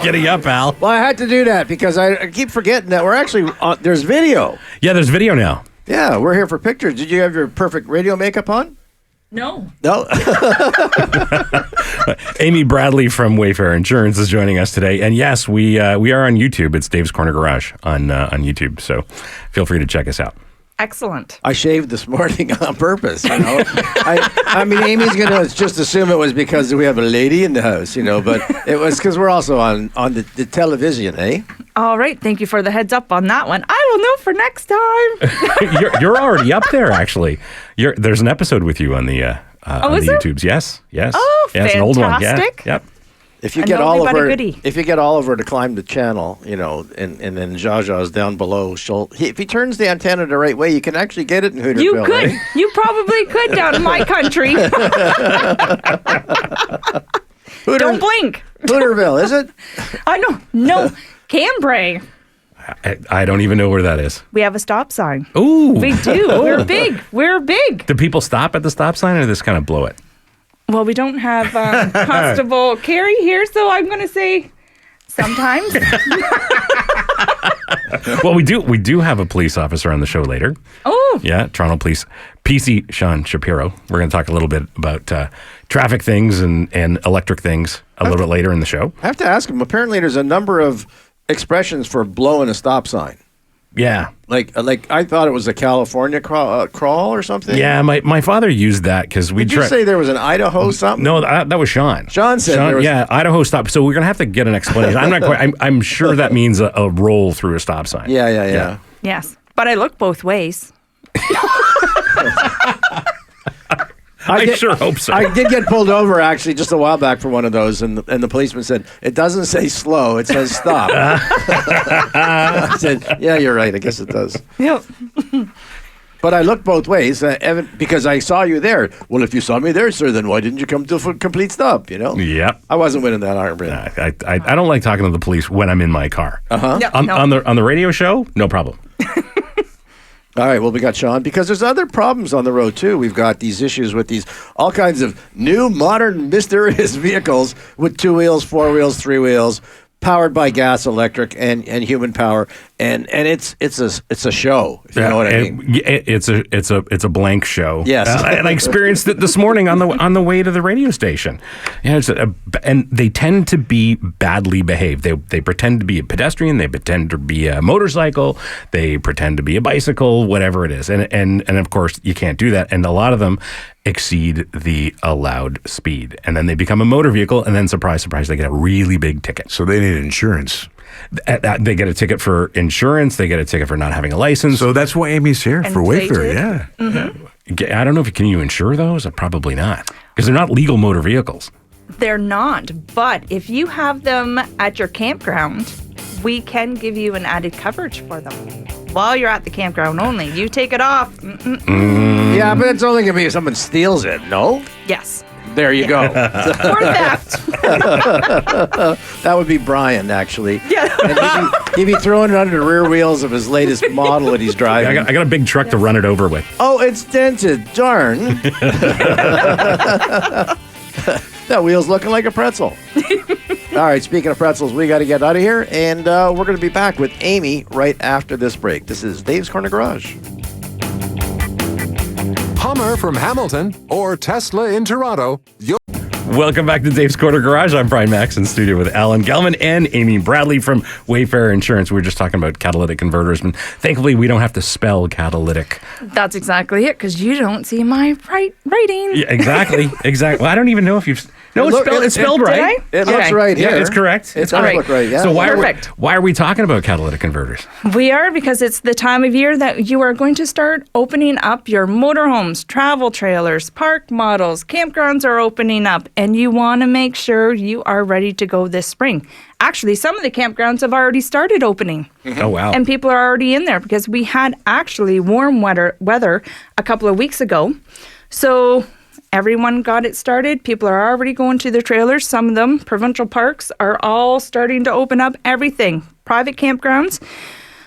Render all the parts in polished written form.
Giddy up, Al. Well, I had to do that because I keep forgetting that we're actually there's video. Yeah, there's video now. Yeah, we're here for pictures. Did you have your perfect radio makeup on? No. Amy Bradley from Wayfarer Insurance is joining us today. And yes, we are on YouTube. It's Dave's Corner Garage on YouTube. So feel free to check us out. Excellent. I shaved this morning on purpose, you know. I mean, Amy's going to just assume it was because we have a lady in the house, you know, but it was because we're also on the television, eh? All right. Thank you for the heads up on that one. I will know for next time. You're already up there, actually. There's an episode with you on the YouTubes. Yes. Oh, yes, an old one. Yeah. fantastic. Yep. If you get Oliver to climb the channel, you know, and then Jaja's down below, if he turns the antenna the right way, you can actually get it in Hooterville. You could. Eh? You probably could down in my country. Don't blink. Hooterville, is it? I know. No. Cambrai. I don't even know where that is. We have a stop sign. Ooh. We do. We're big. We're big. Do people stop at the stop sign or do they just kind of blow it? Well, we don't have Constable Carrie here, so I'm going to say sometimes. Well, we do have a police officer on the show later. Oh. Yeah, Toronto Police PC Sean Shapiro. We're going to talk a little bit about traffic things and electric things a little bit later in the show. I have to ask him. Apparently, there's a number of expressions for blowing a stop sign. Yeah. Like I thought it was a California crawl or something. Yeah, my father used that because we. Did you say there was an Idaho something? No, that was Sean. Sean said there was. Yeah, Idaho stop. So we're gonna have to get an explanation. I'm not quite. I'm sure that means a roll through a stop sign. Yeah. Yes, but I look both ways. I sure hope so. I did get pulled over actually just a while back for one of those, and the policeman said it doesn't say slow, it says stop. I said, yeah, you're right. I guess it does. Yep. But I looked both ways, Evan, because I saw you there. Well, if you saw me there, sir, then why didn't you come to a complete stop? You know. Yep. I wasn't winning that argument. I don't like talking to the police when I'm in my car. No. On the radio show, no problem. All right, well, we got Sean, because there's other problems on the road, too. We've got these issues with these all kinds of new, modern, mysterious vehicles with 2 wheels, 4 wheels, 3 wheels, powered by gas, electric, and human power. And it's a show, if you know what I mean. It's a blank show. Yes. And I experienced it this morning on the way to the radio station. Yeah, and they tend to be badly behaved. They pretend to be a pedestrian. They pretend to be a motorcycle. They pretend to be a bicycle, whatever it is. And of course, you can't do that. And a lot of them exceed the allowed speed. And then they become a motor vehicle. And then, surprise, surprise, they get a really big ticket. So they need insurance. They get a ticket for insurance. They get a ticket for not having a license. So that's why Amy's here, And for Wayfarer, plated. yeah. Mm-hmm. I don't know if can you insure those? Probably not, because they're not legal motor vehicles. They're not, but if you have them at your campground, we can give you an added coverage for them. While you're at the campground only. You take it off. Yeah, but it's only going to be if someone steals it, no? Yes. There you go. Or theft. That would be Brian, actually. Yeah. And he'd be throwing it under the rear wheels of his latest model that he's driving. I got a big truck to run it over with. Oh, it's dented. Darn. That wheel's looking like a pretzel. All right, speaking of pretzels, we got to get out of here, and we're going to be back with Amy right after this break. This is Dave's Corner Garage. Hummer from Hamilton or Tesla in Toronto. Welcome back to Dave's Corner Garage. I'm Brian Max in studio with Alan Gelman and Amy Bradley from Wayfarer Insurance. We were just talking about catalytic converters, and thankfully we don't have to spell catalytic. That's exactly it, because you don't see my writing. Yeah, exactly. Well, I don't even know if you've... No, it's spelled right. It looks right here. Yeah, it's correct. It does look right, yeah. So why Perfect. are we talking about catalytic converters? We are, because it's the time of year that you are going to start opening up your motorhomes, travel trailers, park models, campgrounds are opening up, and you want to make sure you are ready to go this spring. Actually, some of the campgrounds have already started opening. Oh, wow. And people are already in there because we had actually warm weather a couple of weeks ago. So everyone got it started. People are already going to their trailers. Some of them, provincial parks, are all starting to open up everything. Private campgrounds.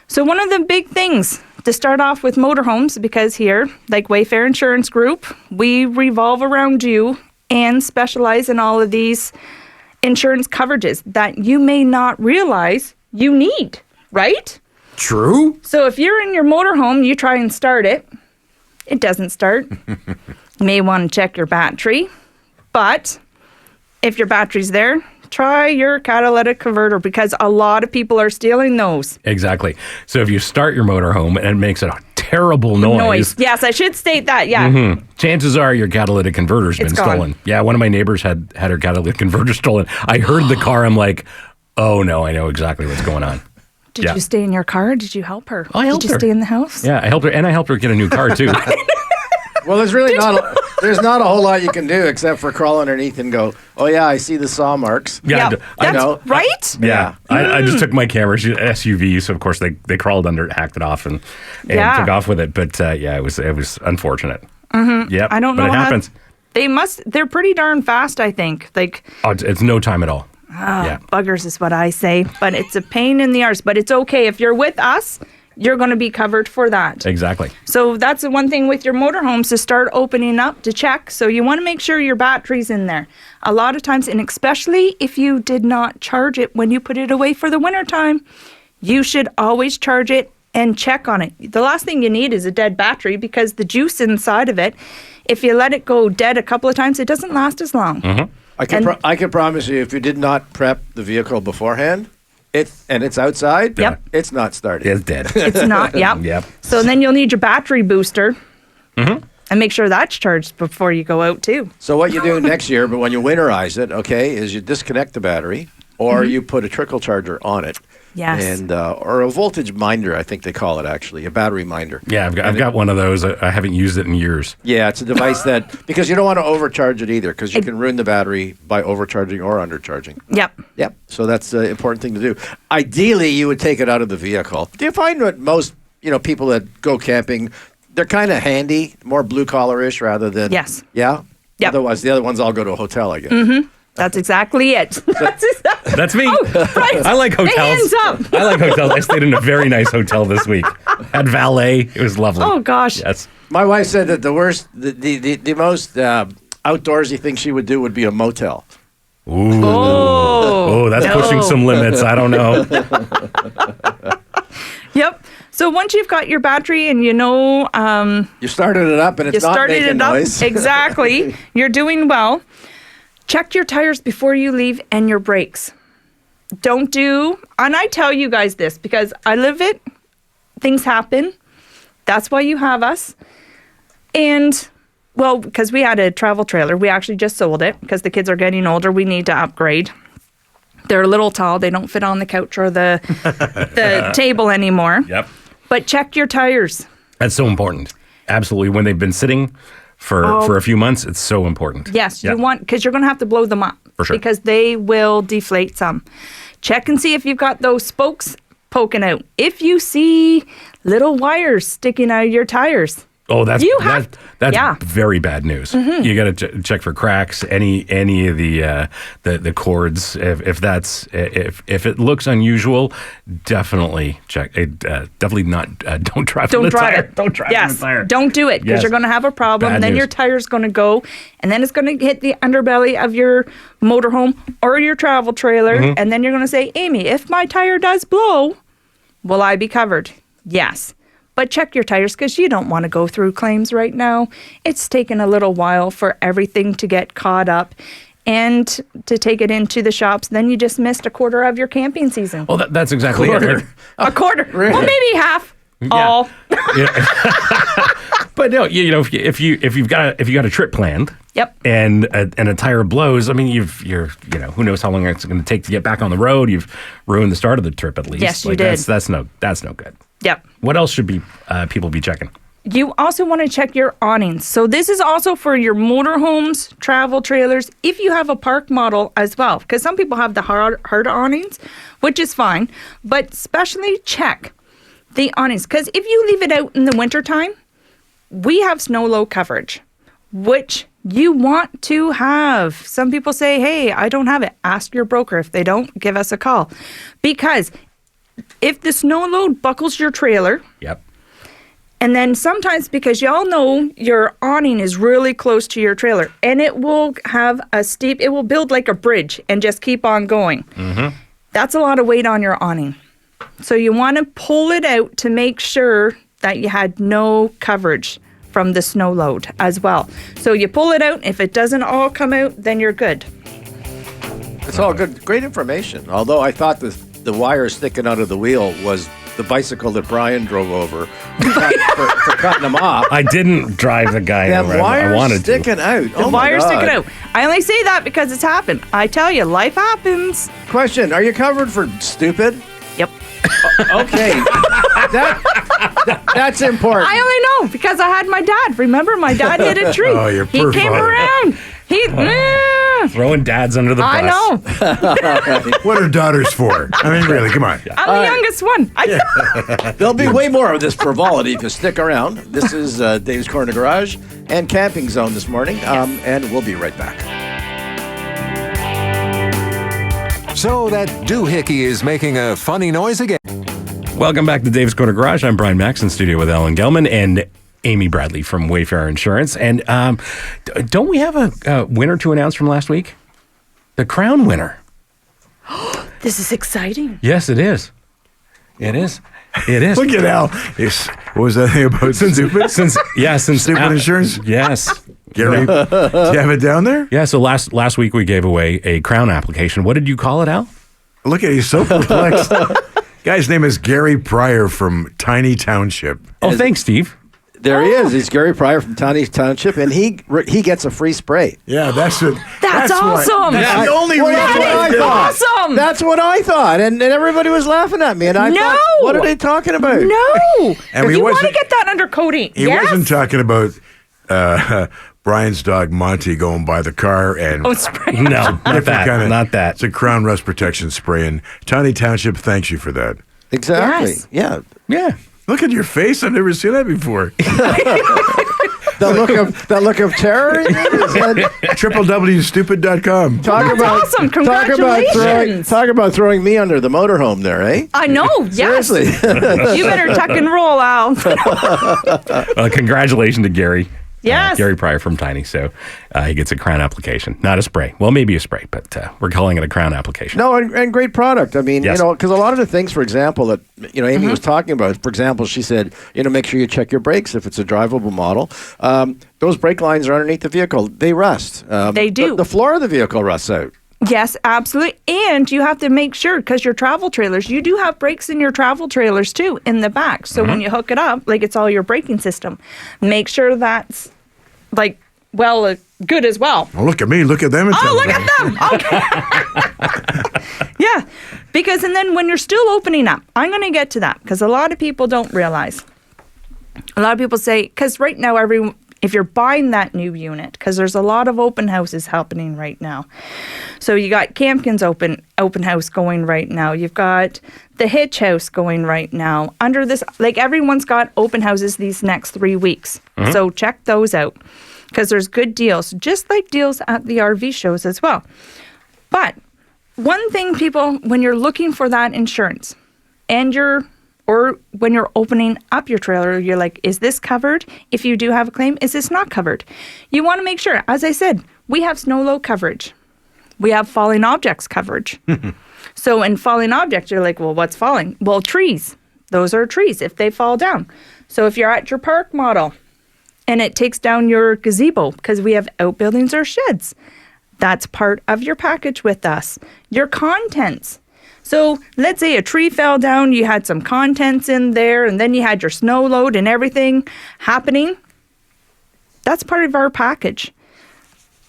So one of the big things to start off with motorhomes, because here, like Wayfarer Insurance Group, we revolve around you and specialize in all of these insurance coverages that you may not realize you need, right? True. So if you're in your motorhome, you try and start it, it doesn't start. You may want to check your battery, but if your battery's there, try your catalytic converter because a lot of people are stealing those. Exactly. So if you start your motorhome and it makes a terrible noise. Yes, I should state that. Yeah. Chances are your catalytic converter's been It's gone. stolen. Yeah, one of my neighbors had her catalytic converter stolen. I heard the car. I'm like, oh no, I know exactly what's going on. Did Yeah. you stay in your car? Did you help her? I helped Did you her. stay in the house? Yeah, I helped her, and I helped her get a new car too. Well, there's really there's not a whole lot you can do except for crawl underneath and go, oh, yeah, I see the saw marks. Yeah, Yep. I That's know. right? Yeah, I just took my camera, SUV, so of course they crawled under, hacked it off, and Yeah. took off with it. But yeah, it was unfortunate. Yep, I don't know but it how- happens. They're pretty darn fast, I think. Like, Oh, it's no time at all. Yeah, buggers is what I say, but it's a pain in the arse. But it's okay. If you're with us, you're going to be covered for that. exactly. So that's the one thing with your motorhomes to start opening up to check. So you want to make sure your battery's in there. A lot of times, and especially if you did not charge it when you put it away for the wintertime, you should always charge it and check on it. The last thing you need is a dead battery because the juice inside of it, if you let it go dead a couple of times, it doesn't last as long. I can promise you, if you did not prep the vehicle beforehand, it's outside, Yep. it's not starting. It's dead. It's not, yep. Yep. So then you'll need your battery booster and make sure that's charged before you go out too. So what you do next year, but when you winterize it, okay, is you disconnect the battery or you put a trickle charger on it. Yes. And or a voltage minder, I think they call it actually, a battery minder. Yeah, I've got one of those. I haven't used it in years. Yeah, it's a device that, because you don't want to overcharge it either, because you can ruin the battery by overcharging or undercharging. Yep. Yep. So that's an important thing to do. Ideally, you would take it out of the vehicle. Do you find that most people that go camping, they're kind of handy, more blue collar-ish rather than Yes. Yeah. Yep. Otherwise, the other ones all go to a hotel, I guess. That's exactly it. That's exactly. That's me. Right. I like hotels. Hands up. I like hotels. I stayed in a very nice hotel this week. Had valet. It was lovely. Oh gosh. Yes. My wife said that the most outdoorsy thing she would do would be a motel. Ooh. Oh. Oh, that's no. pushing some limits. I don't know. Yep. So once you've got your battery and You started it up and it's you not started making it up noise. exactly, you're doing well. Check your tires before you leave and your brakes. Don't do, and I tell you guys this because I live it. Things happen. That's why you have us. And well, because we had a travel trailer, we actually just sold it because the kids are getting older. We need to upgrade. They're a little tall. They don't fit on the couch or the table anymore. Yep. But check your tires. That's so important. Absolutely. When they've been sitting for a few months, it's so important. Yes, Yep. you want, because you're going to have to blow them up. For sure. Because they will deflate some. Check and see if you've got those spokes poking out. If you see little wires sticking out of your tires, Oh, that's You have- that's yeah. very bad news. You got to check for cracks, any of the cords. If it looks unusual, definitely check. Definitely not. Don't drive. don't on the drive tire. it. Don't drive. Yes, on the tire. don't do it because Yes. you're going to have a problem. Bad Then news. your tire's going to go, and then it's going to hit the underbelly of your motorhome or your travel trailer, Mm-hmm. and then you're going to say, Amy, if my tire does blow, will I be covered? Yes. But check your tires because you don't want to go through claims right now. It's taken a little while for everything to get caught up and to take it into the shops. Then you just missed a quarter of your camping season. Well, that's exactly Quarter. it. A quarter. Well, maybe half. All. Yeah. But no, if you've got a trip planned, Yep. and a tire blows, I mean, you're who knows how long it's going to take to get back on the road. You've ruined the start of the trip at least. Yes, you did. That's no good. Yep. What else should people be checking? You also want to check your awnings. So this is also for your motorhomes, travel trailers, if you have a park model as well. Because some people have the hard awnings, which is fine. But especially check the awnings. Because if you leave it out in the wintertime, we have snow low coverage, which you want to have. Some people say, hey, I don't have it. Ask your broker. If they don't, give us a call. Because if the snow load buckles your trailer, Yep. And then sometimes, because y'all know your awning is really close to your trailer, and it will have it will build like a bridge and just keep on going. Mm-hmm. That's a lot of weight on your awning. So you want to pull it out to make sure that you had no coverage from the snow load as well. So you pull it out. If it doesn't all come out, then you're good. It's all good. Great information. Although I thought the wire sticking out of the wheel was the bicycle that Brian drove over for cutting them off. I didn't drive the guy That over. I wire wanted sticking to. out. The wire's sticking out. I only say that because it's happened. I tell you, life happens. Question: are you covered for stupid? Yep. Okay. That's important. I only know because I had my dad. Remember, my dad hit a tree. Oh, your he poor came father. around. Throwing dads under the bus. I know. What are daughters for? I mean, really, come on. I'm the youngest one. There'll be way more of this frivolity if you stick around. This is Dave's Corner Garage and Camping Zone this morning, and we'll be right back. So that doohickey is making a funny noise again. Welcome back to Dave's Corner Garage. I'm Brian Max in studio with Ellen Gelman and Amy Bradley from Wayfarer Insurance. And don't we have a winner to announce from last week? The crown winner. This is exciting. Yes, it is. It is. It is. Look at Al. What was that thing about stupid? Since Stupid Al- insurance? Yes. Gary, do you have it down there? Yeah, so last week we gave away a crown application. What did you call it, Al? Look at he's so perplexed. Guy's name is Gary Pryor from Tiny Township. Oh, thanks, Steve. There he is. He's Gary Pryor from Tiny Township, and he gets a free spray. Yeah, that's it. That's awesome. That's the only reason That's what I I did thought. it. Awesome. That's what I thought, and everybody was laughing at me. And I thought, what are they talking about? No. And you want to wasn't- get that under coating. He Yes. wasn't talking about Brian's dog Monty going by the car and Oh, spray. No, not different that. kinda- Not that. It's a crown rust protection spray, and Tiny Township thanks you for that. Exactly. Yes. Yeah. Yeah. Look at your face. I've never seen that before. That look of terror. Is that- www.stupid.com. talk That's about awesome. Talk Congratulations. about throwing me under the motorhome there, eh? I know. Yes. Seriously. You better tuck and roll, Al. Congratulations to Gary. Yes. Gary Pryor from Tiny. So he gets a crown application, not a spray. Well, maybe a spray, but we're calling it a crown application. No, and great product. I mean, Yes. because a lot of the things, for example, that Amy was talking about. For example, she said, make sure you check your brakes if it's a drivable model. Those brake lines are underneath the vehicle. They rust. They do. The floor of the vehicle rusts out. Yes, absolutely. And you have to make sure, because your travel trailers, you do have brakes in your travel trailers too, in the back. So when you hook it up, like it's all your braking system, make sure that's good as well. Well, look at me. Look at them. And Oh, tell look them. at them. Okay. Yeah. Because, and then when you're still opening up, I'm going to get to that because a lot of people don't realize. A lot of people say, because right now, if you're buying that new unit, because there's a lot of open houses happening right now. So you got Campkins open house going right now. You've got the Hitch House going right now. Under this, everyone's got open houses these next 3 weeks. So check those out because there's good deals, just like deals at the RV shows as well. But one thing, people, when you're looking for that insurance or when you're opening up your trailer, you're like, is this covered? If you do have a claim, is this not covered? You want to make sure, as I said, we have snow load coverage. We have falling objects coverage. So in falling objects, you're like, well, what's falling? Well, trees. Those are trees if they fall down. So if you're at your park model and it takes down your gazebo, because we have outbuildings or sheds, that's part of your package with us. Your contents. So let's say a tree fell down, you had some contents in there, and then you had your snow load and everything happening. That's part of our package.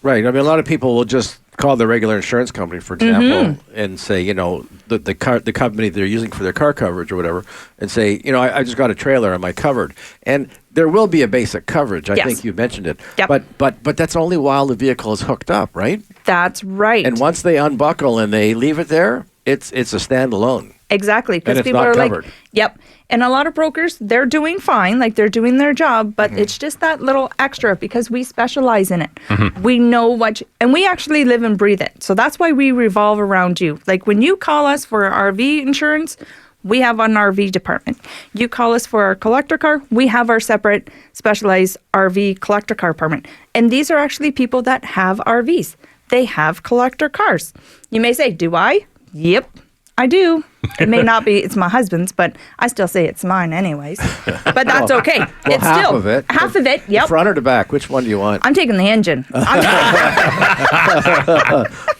Right. I mean, a lot of people will just call their regular insurance company, for example, and say, the company they're using for their car coverage or whatever, and say, I just got a trailer, am I covered? And there will be a basic coverage. I Yes. think you mentioned it. Yep. But that's only while the vehicle is hooked up, right? That's right. And once they unbuckle and they leave it there, it's a standalone. Exactly, because And it's people not are covered. like, yep. And a lot of brokers, they're doing fine, they're doing their job, but it's just that little extra because we specialize in it. We know and we actually live and breathe it. So that's why we revolve around you. Like when you call us for RV insurance, we have an RV department. You call us for our collector car, we have our separate specialized RV collector car department. And these are actually people that have RVs. They have collector cars. You may say, do I? Yep, I do. It may not be, it's my husband's, but I still say it's mine anyways. But that's okay. Well, it's half still of it. half of it. Yep. The front or the back? Which one do you want? I'm taking the engine. The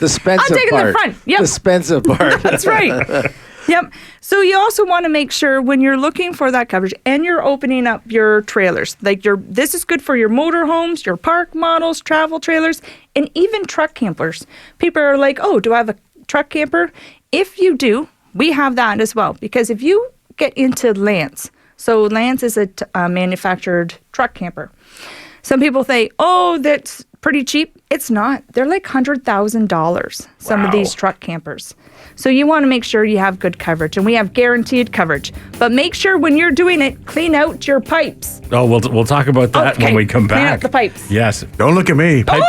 expensive I'm taking part. the front. Yep. The expensive part. That's right. Yep. So you also want to make sure when you're looking for that coverage and you're opening up your trailers, like this is good for your motorhomes, your park models, travel trailers, and even truck campers. People are like, oh, do I have a truck camper? If you do, we have that as well. Because if you get into Lance, so Lance is a manufactured truck camper. Some people say, oh, that's pretty cheap. It's not. They're like $100,000, some of these truck campers. So you want to make sure you have good coverage, and we have guaranteed coverage. But make sure when you're doing it, clean out your pipes. Oh, we'll talk about that when we come back. Clean out the pipes. Yes. Don't look at me. Pipe,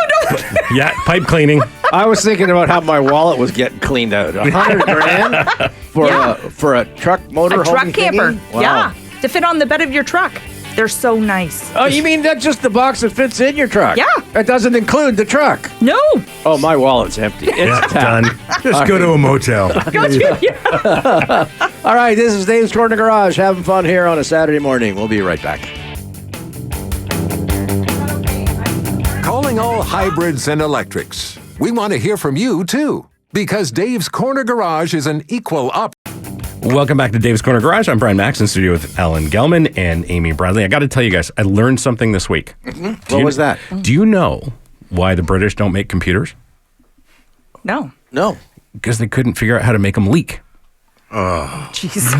yeah, pipe cleaning. I was thinking about how my wallet was getting cleaned out. $100,000 for a truck motor A truck camper. thingy? Wow. Yeah. To fit on the bed of your truck. They're so nice. Oh, you mean that's just the box that fits in your truck? Yeah. It doesn't include the truck. No. Oh, my wallet's empty. It's Yeah, done. Just go to a motel. All right, this is Dave's Corner Garage, having fun here on a Saturday morning. We'll be right back. Calling all hybrids and electrics. We want to hear from you, too. Because Dave's Corner Garage is an equal up. Welcome back to Dave's Corner Garage. I'm Brian Max in studio with Alan Gelman and Amy Bradley. I got to tell you guys, I learned something this week. What was that? Do you know why the British don't make computers? No. No. Because they couldn't figure out how to make them leak. Jeez.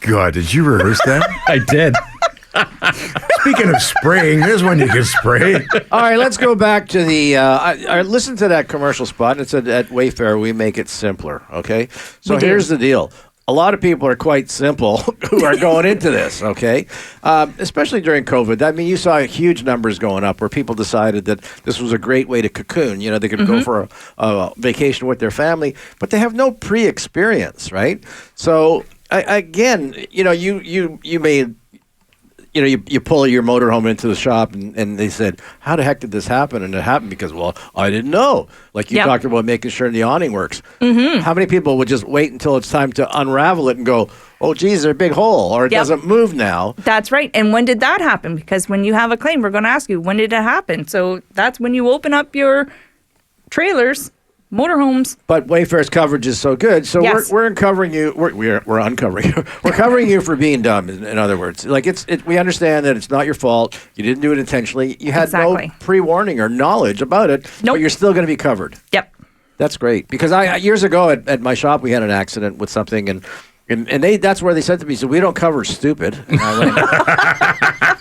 God, did you rehearse that? I did. Speaking of spraying, there's one you can spray. All right, let's go back to the. I listened to that commercial spot, and it said at Wayfarer we make it simpler. Okay, so We do. here's the deal. A lot of people are quite simple who are going into this, okay? Especially during COVID. I mean, you saw huge numbers going up where people decided that this was a great way to cocoon. You know, they could go for a vacation with their family, but they have no pre-experience, right? So, again, you know, you made... You know, you pull your motorhome into the shop and they said, how the heck did this happen? And it happened because, well, I didn't know. Like you talked about making sure the awning works. How many people would just wait until it's time to unravel it and go, oh, geez, there's a big hole or it doesn't move now? That's right. And when did that happen? Because when you have a claim, we're going to ask you, when did it happen? So that's when you open up your trailers, motorhomes. But Wayfarer's coverage is so good, so Yes. we're uncovering you. We're uncovering you. We're covering you for being dumb. In other words, like we understand that it's not your fault. You didn't do it intentionally. You had Exactly. no pre-warning or knowledge about it. Nope. But you're still going to be covered. Yep. That's great because I years ago at my shop we had an accident with something and they that's where they said to me, so we don't cover stupid. And I went,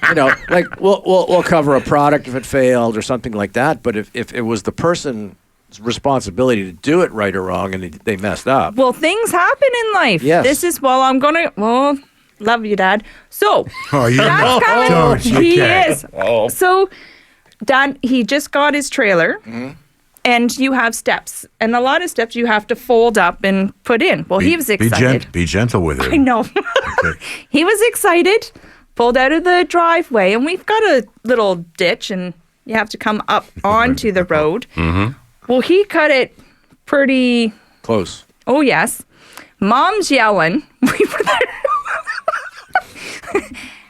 you know, like we'll cover a product if it failed or something like that. But if it was the person's responsibility to do it right or wrong and they messed up. Well, things happen in life. Yes. This is, love you, Dad. So, Oh, you Dad's coming. don't. You He can't. is. So, Dad, he just got his trailer. And you have steps. And a lot of steps you have to fold up and put in. Well, he was excited. Be gentle with it. I know. He was excited, pulled out of the driveway, and we've got a little ditch, and you have to come up onto the road. Well, he cut it pretty... Close. Oh, yes. Mom's yelling. We were there.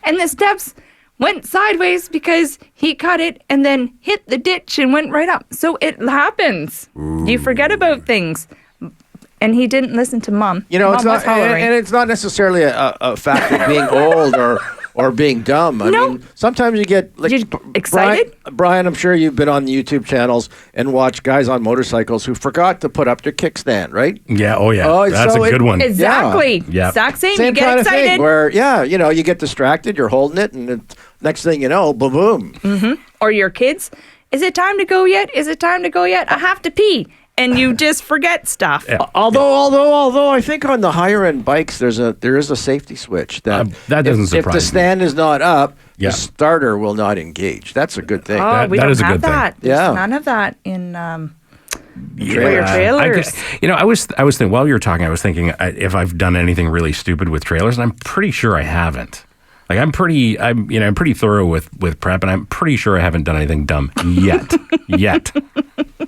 And the steps went sideways because he cut it and then hit the ditch and went right up. So it happens. You forget about things. And he didn't listen to Mom. You know, Mom it's not, was hollering. and it's not necessarily a fact of being old or being dumb. I No. mean, sometimes you get like You excited? Brian, I'm sure you've been on the YouTube channels and watched guys on motorcycles who forgot to put up their kickstand, right? Yeah, oh yeah. Oh, That's so a good one. Exactly. Yeah. Exact same. Same You get kind of excited. thing where, you know, you get distracted, you're holding it, and next thing you know, boom. Or your kids. Is it time to go yet? Is it time to go yet? I have to pee. And you just forget stuff. Yeah. Although I think on the higher end bikes there is a safety switch that That doesn't if the surprise me. stand is not up, Yeah. the starter will not engage. That's a good thing. Oh, That- we that don't is a have good thing. that. There's Yeah. none of that in For your trailers. I was thinking while you were talking, I was thinking if I've done anything really stupid with trailers, and I'm pretty sure I haven't. Like I'm pretty thorough with prep, and I'm pretty sure I haven't done anything dumb yet.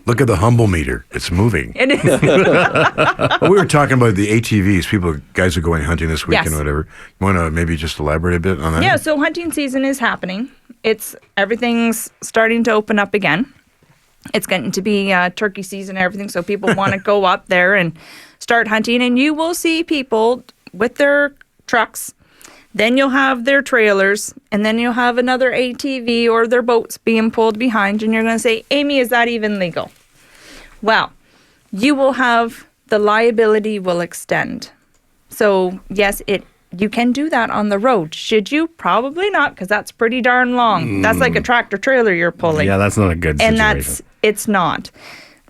Look at the humble meter; it's moving. It is. Well, we were talking about the ATVs. Guys are going hunting this weekend, Yes. whatever. You want to maybe just elaborate a bit on that? Yeah, so hunting season is happening. Everything's starting to open up again. It's getting to be turkey season and everything, so people want to go up there and start hunting. And you will see people with their trucks. Then you'll have their trailers, and then you'll have another ATV or their boats being pulled behind, and you're going to say, Amy, is that even legal? Well, you will have the liability will extend. So, yes, you can do that on the road. Should you? Probably not, because that's pretty darn long. That's like a tractor trailer you're pulling. Yeah, that's not a good situation. And it's not.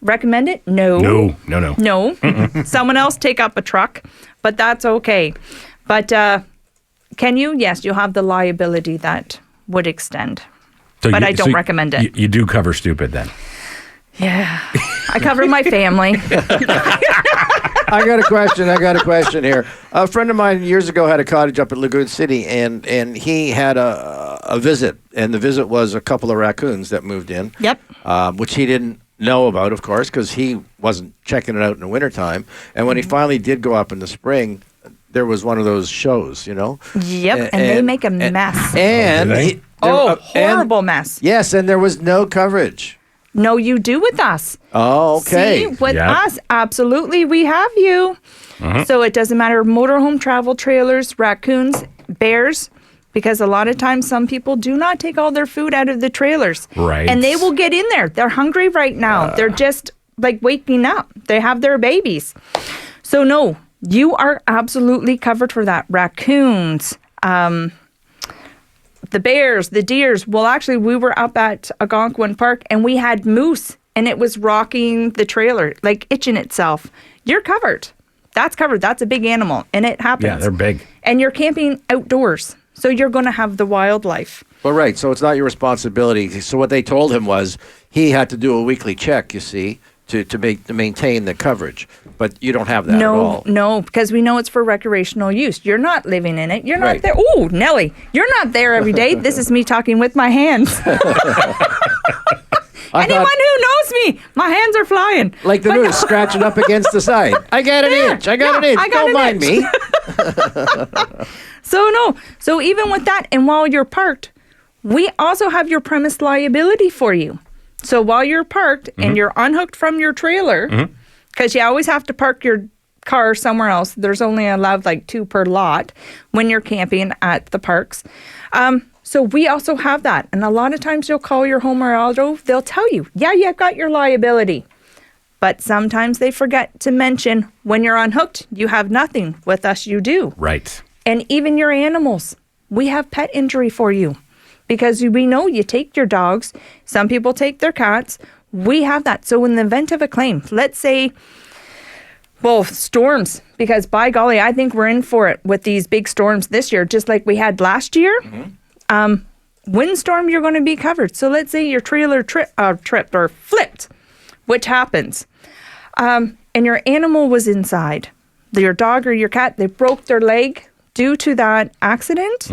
Recommend it? No. No. Someone else take up a truck, but that's okay. But can you? Yes, you'll have the liability that would extend. But I don't recommend it. You do cover stupid then. Yeah. I cover my family. I got a question here. A friend of mine years ago had a cottage up at Lagoon City, and he had a visit, and the visit was a couple of raccoons that moved in. Yep. Which he didn't know about, of course, because he wasn't checking it out in the wintertime. And when he finally did go up in the spring, there was one of those shows, Yep, and they make a mess. And horrible mess. Yes, and there was no coverage. No, you do with us. Oh, okay. See, with us, absolutely, we have you. So it doesn't matter, motorhome travel trailers, raccoons, bears, because a lot of times some people do not take all their food out of the trailers. Right. And they will get in there. They're hungry right now. They're just like waking up. They have their babies. So no, you are absolutely covered for that. Raccoons, the bears, the deers. Well, actually, we were up at Algonquin Park and we had moose and it was rocking the trailer, like itching itself. You're covered. That's covered. That's a big animal and it happens. Yeah, they're big. And you're camping outdoors. So you're going to have the wildlife. Well, right. So it's not your responsibility. So what they told him was he had to do a weekly check, you see, to maintain the coverage. But you don't have that at all. No, because we know it's for recreational use. You're not living in it. You're not there. Ooh, Nellie, you're not there every day. This is me talking with my hands. Anyone who knows me, my hands are flying. Like the moose scratching up against the side. I got an inch. I got an inch. Don't mind me. So even with that, and while you're parked, we also have your premise liability for you. So while you're parked and you're unhooked from your trailer, because you always have to park your car somewhere else. There's only allowed like 2 per lot when you're camping at the parks. So we also have that. And a lot of times you'll call your home or auto, they'll tell you, yeah, you've got your liability. But sometimes they forget to mention when you're unhooked, you have nothing. With us, you do. Right. And even your animals, we have pet injury for you. Because we know you take your dogs, some people take their cats. We have that. So in the event of a claim, let's say, well, storms, because by golly, I think we're in for it with these big storms this year, just like we had last year. Windstorm, you're going to be covered. So let's say your trailer tripped or flipped, which happens, and your animal was inside. Your dog or your cat, they broke their leg due to that accident.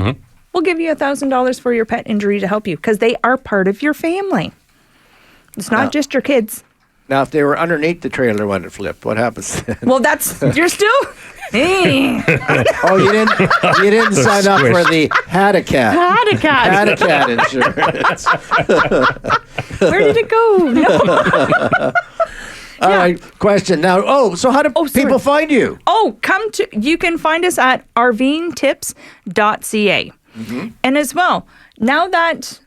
We'll give you $1,000 for your pet injury to help you because they are part of your family. It's not just your kids. Now, if they were underneath the trailer when it flipped, what happens then? Well, you're still. Oh, you didn't sign up for the Had-a-Cat. Had-a-Cat insurance. Where did it go? No. All right, question now. So how do people find you? You can find us at rvingtips.ca. And as well, now that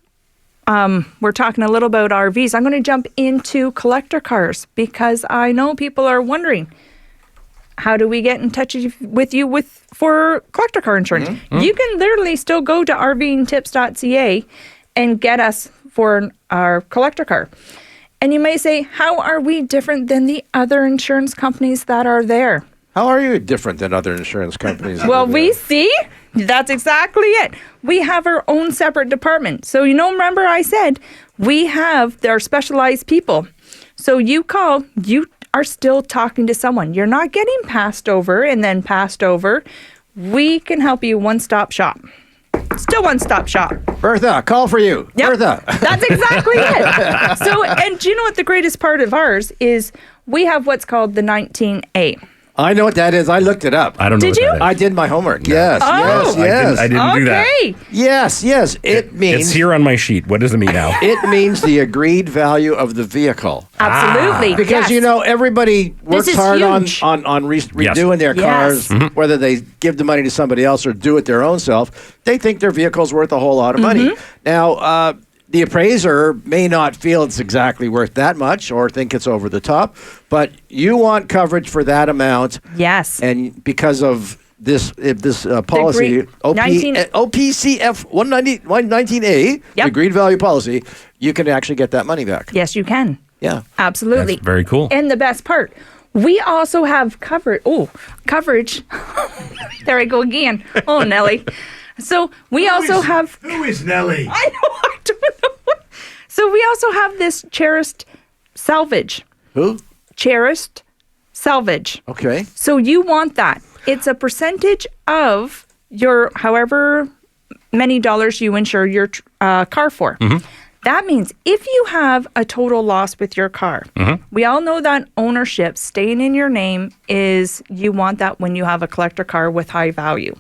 we're talking a little about RVs, I'm going to jump into collector cars because I know people are wondering, how do we get in touch with you for collector car insurance? You can literally still go to rvingtips.ca and get us for our collector car. And you may say, how are we different than the other insurance companies that are there? How are you different than other insurance companies? Well, that's exactly it. We have our own separate department. So, remember I said we have their specialized people. So you call, you are still talking to someone. You're not getting passed over and then passed over. We can help you one-stop shop. Still one-stop shop. Bertha, call for you. Yep, Bertha. that's exactly it. So, and do you know what the greatest part of ours is? We have what's called the 19A. I know what that is. I looked it up. I don't know Did what you? that is. I did my homework. Yes, Oh. yes. I didn't do that. Okay. Yes. It means It's here on my sheet. What does it mean now? it means the agreed value of the vehicle. Absolutely. Because yes. Everybody works is hard huge. on redoing their Yes. cars, whether they give the money to somebody else or do it their own self. They think their vehicle's worth a whole lot of money. Now, the appraiser may not feel it's exactly worth that much or think it's over the top, but you want coverage for that amount. Yes. And because of this policy, Agreed. 19 OPCF 119A, the Yep. agreed value policy, you can actually get that money back. Yes, you can. Yeah. Absolutely. That's very cool. And the best part, we also have coverage. There I go again. Oh, Nelly. So we also have. Who is Nelly? I know. I don't know. So we also have this cherished salvage. Who? Cherished salvage. Okay. So you want that. It's a percentage of your however many dollars you insure your car for. That means if you have a total loss with your car, we all know that ownership staying in your name is you want that when you have a collector car with high value.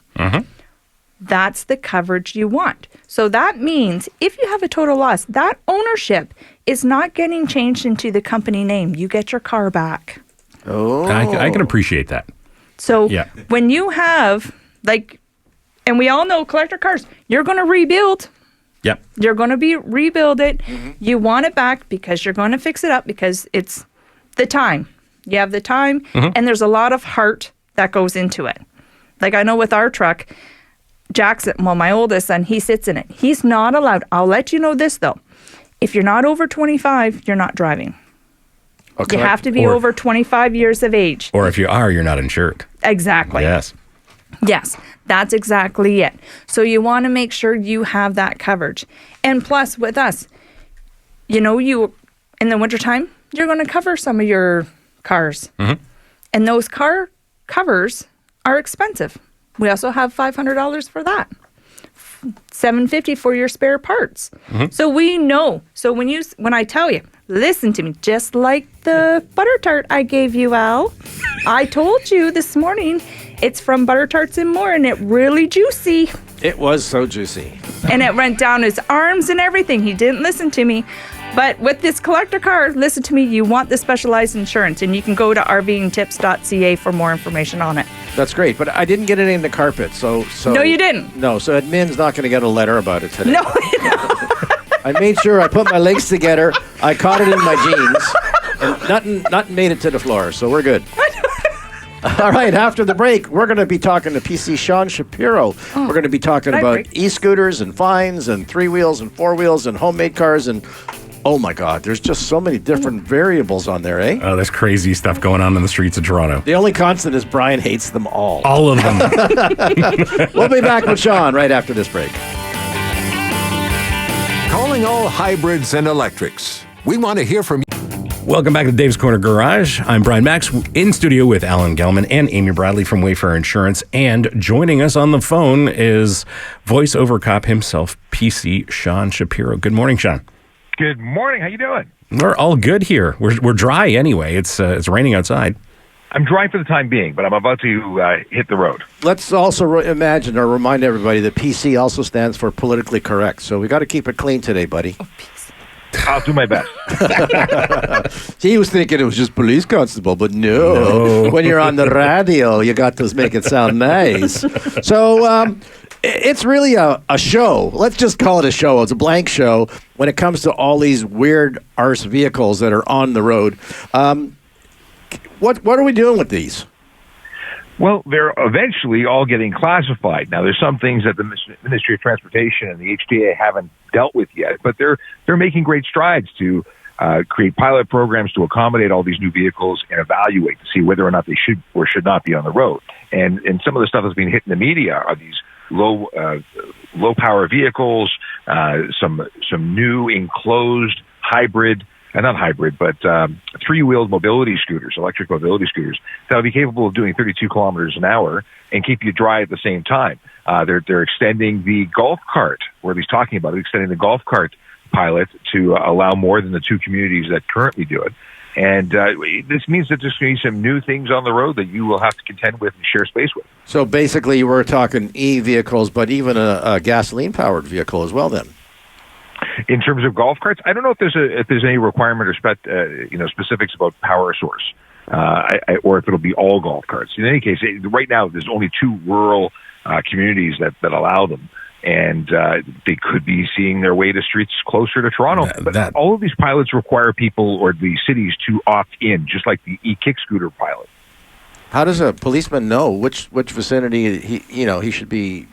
That's the coverage you want. So that means if you have a total loss, that ownership is not getting changed into the company name. You get your car back. Oh. I can appreciate that. So Yeah. when you have, and we all know collector cars, you're going to rebuild. Yep. You're going to rebuild it. You want it back because you're going to fix it up because it's the time. You have the time, and there's a lot of heart that goes into it. Like I know with our truck, Jackson, my oldest son, he sits in it. He's not allowed. I'll let you know this, though. If you're not over 25, you're not driving. Okay. You have to be Or- over 25 years of age. Or if you are, you're not insured. Exactly. Yes. Yes, that's exactly it. So you want to make sure you have that coverage. And plus with us, you in the wintertime, you're going to cover some of your cars. And those car covers are expensive. We also have $500 for that. $750 for your spare parts. So we know. So when I tell you, listen to me, just like the butter tart I gave you, Al. I told you this morning it's from Butter Tarts and More, and it really juicy. It was so juicy. And it went down his arms and everything. He didn't listen to me. But with this collector car, listen to me, you want the specialized insurance, and you can go to rvingtips.ca for more information on it. That's great, but I didn't get it in the carpet, so No, you didn't. No, so admin's not going to get a letter about it today. No, I made sure I put my legs together. I caught it in my jeans, and nothing made it to the floor, so we're good. All right, after the break, we're going to be talking to PC Sean Shapiro. We're going to be talking Hi, about break. e-scooters and fines and 3-wheels and 4-wheels and homemade cars and oh my God, there's just so many different variables on there, eh? Oh, there's crazy stuff going on in the streets of Toronto. The only constant is Brian hates them all. All of them. We'll be back with Sean right after this break. Calling all hybrids and electrics. We want to hear from you. Welcome back to Dave's Corner Garage. I'm Brian Max in studio with Alan Gelman and Amy Bradley from Wayfarer Insurance. And joining us on the phone is voiceover cop himself, PC Sean Shapiro. Good morning, Sean. Good morning. How you doing? We're all good here. We're dry anyway. It's raining outside. I'm dry for the time being, but I'm about to hit the road. Let's also imagine or remind everybody that PC also stands for politically correct. So we got to keep it clean today, buddy. I'll do my best. He was thinking it was just police constable, but no. When you're on the radio, you got to make it sound nice. So it's really a show. Let's just call it a show. It's a blank show when it comes to all these weird arse vehicles that are on the road. What are we doing with these? Well, they're eventually all getting classified. Now, there's some things that the Ministry of Transportation and the HTA haven't dealt with yet, but they're making great strides to create pilot programs to accommodate all these new vehicles and evaluate to see whether or not they should or should not be on the road. And some of the stuff that's being hit in the media are these low power vehicles, some new enclosed hybrid. Not hybrid, but three-wheeled mobility scooters, electric mobility scooters, that'll be capable of doing 32 kilometers an hour and keep you dry at the same time. They're extending the golf cart, where he's talking about it, extending the golf cart pilot to allow more than the two communities that currently do it. And this means that there's going to be some new things on the road that you will have to contend with and share space with. So basically, we're talking e-vehicles, but even a gasoline-powered vehicle as well then. In terms of golf carts, I don't know if there's any requirement or specifics about power source, or if it'll be all golf carts. In any case, right now there's only two rural communities that allow them, and they could be seeing their way to streets closer to Toronto. But all of these pilots require people or the cities to opt in, just like the e-kick scooter pilot. How does a policeman know which vicinity he should be,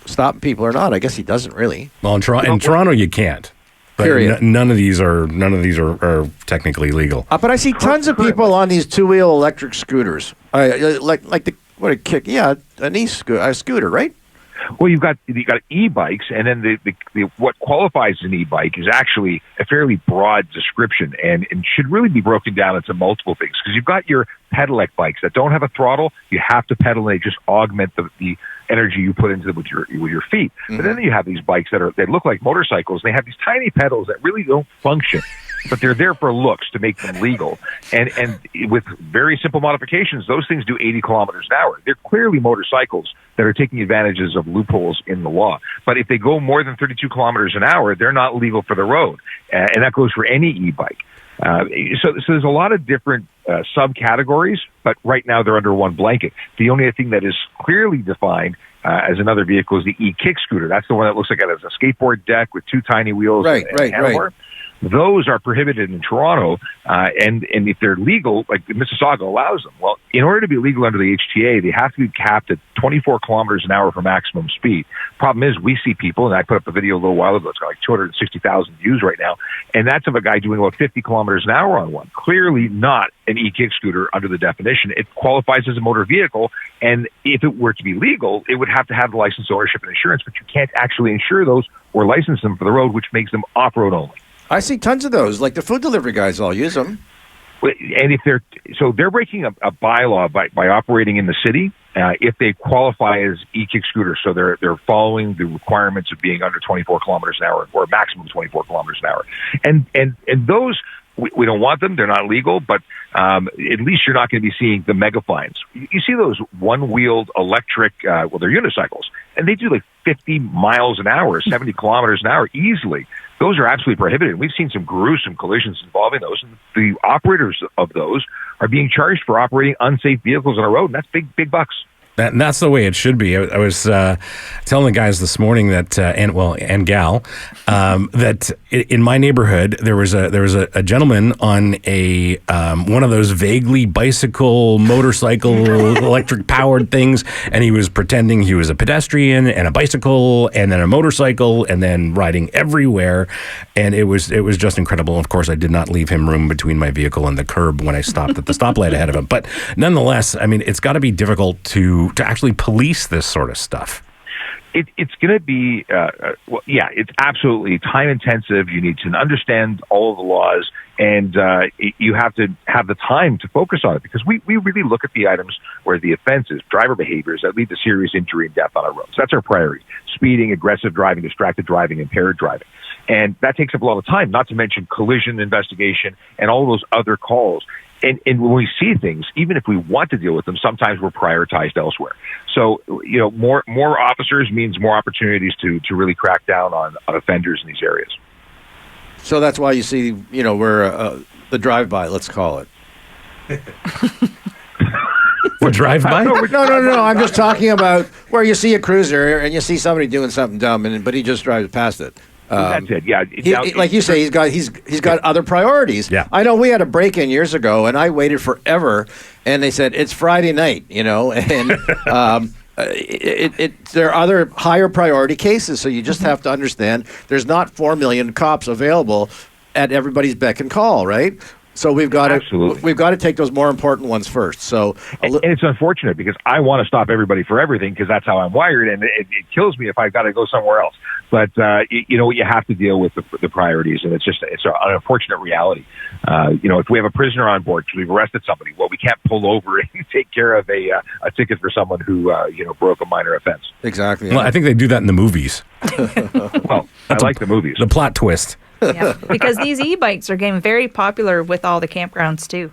stopping people or not? I guess he doesn't really. Well, in Toronto, you can't. But Period. None of these are technically legal. But I see tons of people on these two-wheel electric scooters, like a kick, a scooter, right? Well, you've got e-bikes, and then the what qualifies as an e-bike is actually a fairly broad description, and should really be broken down into multiple things. Because you've got your pedelec bikes that don't have a throttle; you have to pedal, and they just augment the energy you put into them with your feet. Mm-hmm. But then you have these bikes that look like motorcycles, and they have these tiny pedals that really don't function. But they're there for looks to make them legal. And with very simple modifications, those things do 80 kilometers an hour. They're clearly motorcycles that are taking advantages of loopholes in the law. But if they go more than 32 kilometers an hour, they're not legal for the road. And that goes for any e-bike. So there's a lot of different subcategories, but right now they're under one blanket. The only thing that is clearly defined as another vehicle is the e-kick scooter. That's the one that looks like it has a skateboard deck with two tiny wheels and a handlebar. Those are prohibited in Toronto, and if they're legal, like Mississauga allows them. Well, in order to be legal under the HTA, they have to be capped at 24 kilometers an hour for maximum speed. Problem is, we see people, and I put up a video a little while ago, it's got like 260,000 views right now, and that's of a guy doing about 50 kilometers an hour on one. Clearly not an e-kick scooter under the definition. It qualifies as a motor vehicle, and if it were to be legal, it would have to have the license, ownership, and insurance, but you can't actually insure those or license them for the road, which makes them off-road only. I see tons of those. Like the food delivery guys all use them. And if they're breaking a bylaw by operating in the city, if they qualify as e-kick scooters, so they're following the requirements of being under 24 kilometers an hour or maximum 24 kilometers an hour. And those, we don't want them. They're not legal, but at least you're not going to be seeing the mega fines. You see those one-wheeled electric, they're unicycles, and they do like 50 miles an hour, 70 kilometers an hour easily. Those are absolutely prohibited. We've seen some gruesome collisions involving those, and the operators of those are being charged for operating unsafe vehicles on a road, and that's big bucks. And that's the way it should be. I was telling the guys this morning that, and gal, that in my neighborhood there was a gentleman on a one of those vaguely bicycle, motorcycle, electric powered things, and he was pretending he was a pedestrian and a bicycle and then a motorcycle and then riding everywhere, and it was just incredible. Of course, I did not leave him room between my vehicle and the curb when I stopped at the stoplight ahead of him. But nonetheless, I mean, it's got to be difficult to actually police this sort of stuff. It's going to be, it's absolutely time intensive. You need to understand all of the laws, and you have to have the time to focus on it, because we really look at the items where the offenses, driver behaviors that lead to serious injury and death on our roads. That's our priority. Speeding, aggressive driving, distracted driving, impaired driving. And that takes up a lot of time, not to mention collision investigation and all those other calls. And when we see things, even if we want to deal with them, sometimes we're prioritized elsewhere. So, more officers means more opportunities to really crack down on offenders in these areas. So that's why you see, we're the drive-by, let's call it. What, drive-by? No. I'm just talking about where you see a cruiser and you see somebody doing something dumb, but he just drives past it. That's it. Yeah, like you say, he's got other priorities. Yeah. I know we had a break-in years ago, and I waited forever, and they said it's Friday night, and there are other higher priority cases. So you just have to understand there's not 4 million cops available at everybody's beck and call, right? So we've got Absolutely. to take those more important ones first. So And it's unfortunate because I want to stop everybody for everything because that's how I'm wired, and it kills me if I've got to go somewhere else. But you know, you have to deal with the priorities, and it's an unfortunate reality. You know, if we have a prisoner on board because we've arrested somebody, well, we can't pull over and take care of a ticket for someone who broke a minor offense. exactly. Well, I think they do that in the movies. Well, I like the movies. The plot twist. Yeah, because these e-bikes are getting very popular with all the campgrounds too.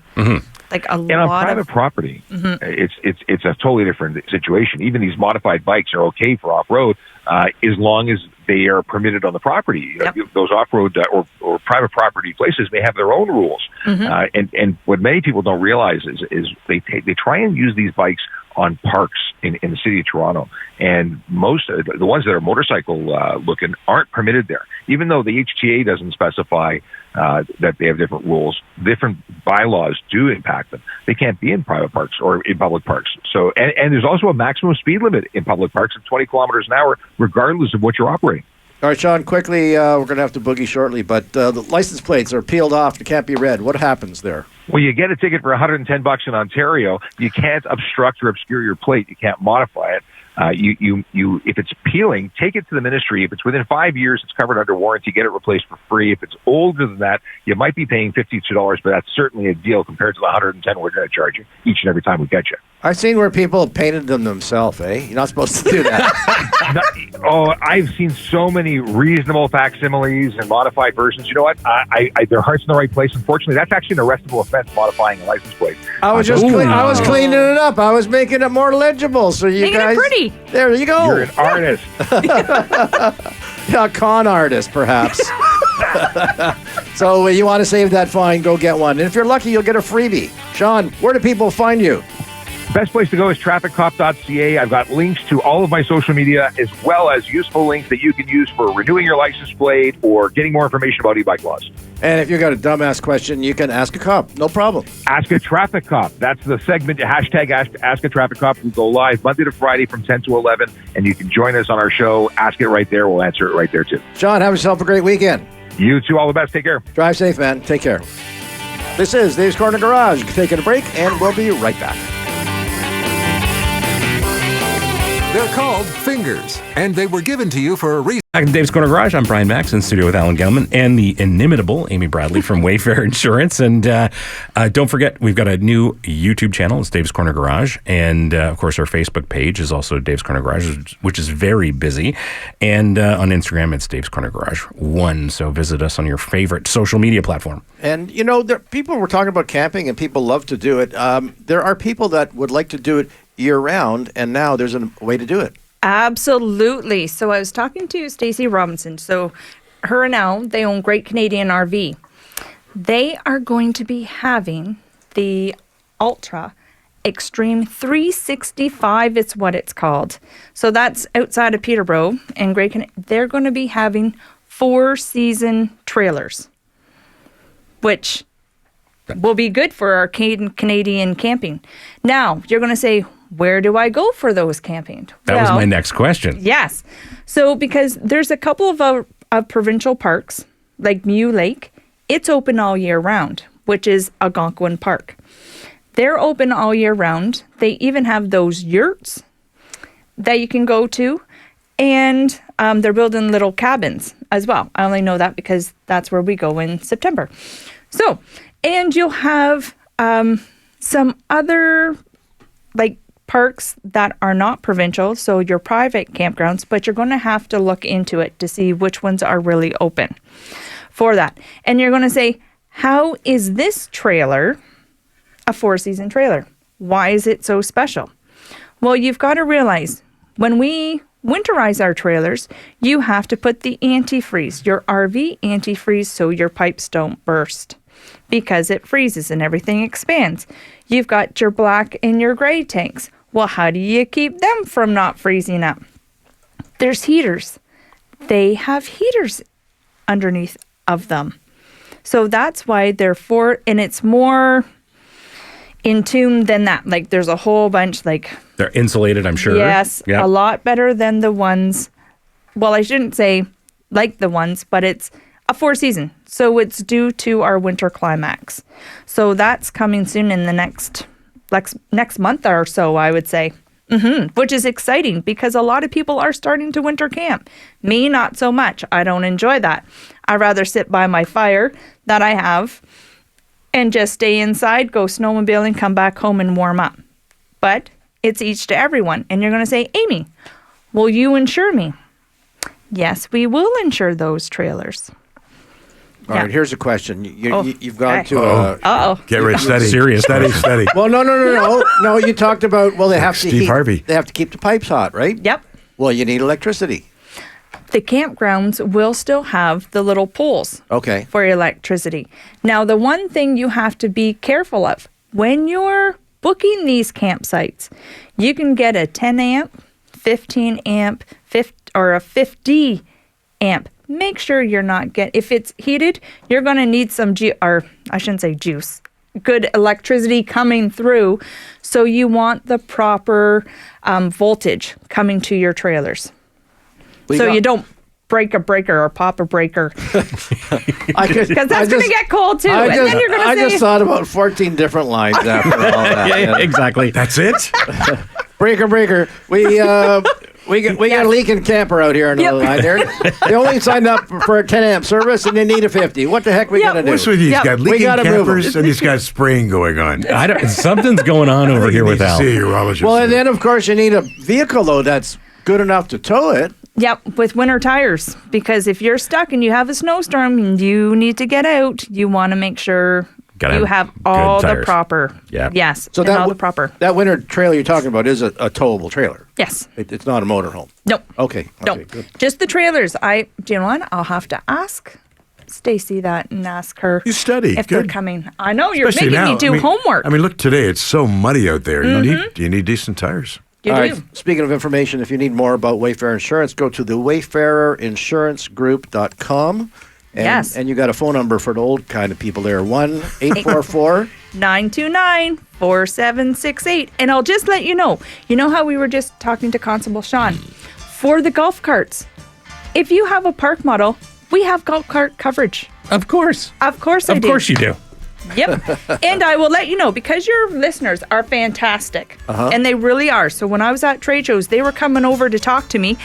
Like a And on lot private of property, it's a totally different situation. Even these modified bikes are okay for off road as long as they are permitted on the property. You know, Yep. those off road or private property places may have their own rules. And what many people don't realize is they try and use these bikes on parks in the city of Toronto, and most of the ones that are motorcycle looking aren't permitted there. Even though the HTA doesn't specify that they have different rules, different bylaws do impact them. They can't be in private parks or in public parks. So, and there's also a maximum speed limit in public parks of 20 kilometers an hour, regardless of what you're operating. All right, Sean, quickly, we're going to have to boogie shortly, but the license plates are peeled off. They can't be read. What happens there? Well, you get a ticket for $110 in Ontario. You can't obstruct or obscure your plate. You can't modify it. If it's peeling, take it to the ministry. If it's within 5 years, it's covered under warranty. Get it replaced for free. If it's older than that, you might be paying $52, but that's certainly a deal compared to the $110 we're going to charge you each and every time we get you. I've seen where people have painted them themselves, eh? You're not supposed to do that. I've seen so many reasonable facsimiles and modified versions. You know what? Their heart's in the right place. Unfortunately, that's actually an arrestable offense, modifying a license plate. I was cleaning it up. I was making it more legible. So you Making it guys, pretty. There you go. You're an artist. Yeah, a con artist, perhaps. So you want to save that fine, go get one. And if you're lucky, you'll get a freebie. Sean, where do people find you? Best place to go is trafficcop.ca. I've got links to all of my social media as well as useful links that you can use for renewing your license plate or getting more information about e-bike laws. And if you've got a dumbass question, you can ask a cop. No problem. Ask a Traffic Cop. That's the segment, hashtag Ask a Traffic Cop. We go live Monday to Friday from 10 to 11, and you can join us on our show. Ask it right there. We'll answer it right there, too. Sean, have yourself a great weekend. You too. All the best. Take care. Drive safe, man. Take care. This is Dave's Corner Garage. Taking a break, and we'll be right back. They're called fingers, and they were given to you for a reason. Back in Dave's Corner Garage, I'm Brian Max in studio with Alan Gelman and the inimitable Amy Bradley from Wayfarer Insurance. And don't forget, we've got a new YouTube channel. It's Dave's Corner Garage. And, of course, our Facebook page is also Dave's Corner Garage, which is very busy. And on Instagram, it's Dave's Corner Garage 1. So visit us on your favorite social media platform. And, you know, people were talking about camping, and people love to do it. There are people that would like to do it year-round, and now there's a way to do it. Absolutely. So I was talking to Stacey Robinson. So her and Al, they own Great Canadian RV. They are going to be having the Ultra Extreme 365, it's what it's called. So that's outside of Peterborough and they're going to be having 4-season trailers, which will be good for our Canadian camping. Now, you're going to say, where do I go for those camping? That was my next question. Yes. So because there's a couple of provincial parks, like Mew Lake, it's open all year round, which is Algonquin Park. They're open all year round. They even have those yurts that you can go to, and they're building little cabins as well. I only know that because that's where we go in September. So, and you'll have some other, like, parks that are not provincial, so your private campgrounds, but you're going to have to look into it to see which ones are really open for that. And you're going to say, how is this trailer a 4-season trailer? Why is it so special? Well, you've got to realize when we winterize our trailers, you have to put the antifreeze, your RV antifreeze, so your pipes don't burst, because it freezes and everything expands. You've got your black and your gray tanks. Well, how do you keep them from not freezing up? There's heaters. They have heaters underneath of them. So that's why they're and it's more in tune than that. Like, there's a whole bunch, like... They're insulated, I'm sure. Yes, Yep. A lot better than the ones... Well, I shouldn't say like the ones, but it's A 4-season. So it's due to our winter climax. So that's coming soon in the next month or so, I would say. Which is exciting because a lot of people are starting to winter camp. Me, not so much. I don't enjoy that. I'd rather sit by my fire that I have and just stay inside, go snowmobiling, come back home and warm up. But it's each to everyone. And you're going to say, Amy, will you insure me? Yes, we will insure those trailers. All right, here's a question. You've gone to Uh-oh. Get rich steady. Serious. Steady. Well, no. You talked about, they have to Steve Harvey. They have to keep the pipes hot, right? Yep. Well, you need electricity. The campgrounds will still have the little poles Okay. for electricity. Now, the one thing you have to be careful of, when you're booking these campsites, you can get a 10 amp, 15 amp, or a 50 amp. Make sure you're not if it's heated, you're going to need some juice, good electricity coming through. So you want the proper voltage coming to your trailers. You don't break a breaker or pop a breaker. Because that's going to get cold too. And then you're going to say... I just thought about 14 different lines after all that. Yeah, exactly. That's it? Breaker. We got a leaking camper out here in the line there. They only signed up for a 10 amp service and they need a 50. What the heck we gonna do? What's with you? He's got leaking gotta move campers and he's got spraying going on. Something's going on over here with Al. See a urologist. Well, and then of course you need a vehicle though that's good enough to tow it. Yep, with winter tires. Because if you're stuck and you have a snowstorm and you need to get out, you want to make sure you have all the proper. Yeah. Yes. So all the proper. That winter trailer you're talking about is a towable trailer. Yes. It's not a motorhome. Nope. Okay. Nope. Good. Just the trailers. Do you know what? I'll have to ask Stacy that and ask her You study. if Good. they're coming. I know you're Especially making now. me do homework. I mean, look today. It's so muddy out there. You need decent tires. You All do. right. Speaking of information, if you need more about Wayfarer Insurance, go to the wayfarerinsuranceGroup.com. Yes. And you got a phone number for the old kind of people there, 1-844. 929-4768. And I'll just let you know how we were just talking to Constable Sean, for the golf carts, if you have a park model, we have golf cart coverage. Of course. Of course I do. Of course you do. Yep. And I will let you know, because your listeners are fantastic. And they really are. So when I was at trade shows, they were coming over to talk to me.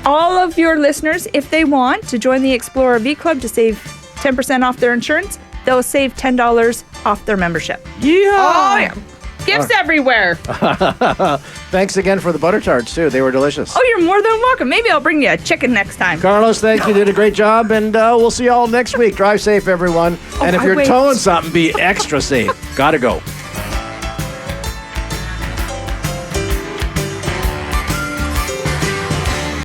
All of your listeners, if they want to join the Explorer V Club to save 10% off their insurance, they'll save $10 off their membership. Yeah. Oh, yeah. Gifts everywhere. Thanks again for the butter tarts, too. They were delicious. Oh, you're more than welcome. Maybe I'll bring you a chicken next time. Carlos, thanks. You did a great job, and we'll see you all next week. Drive safe, everyone. And if you're towing something, be extra safe. Gotta go.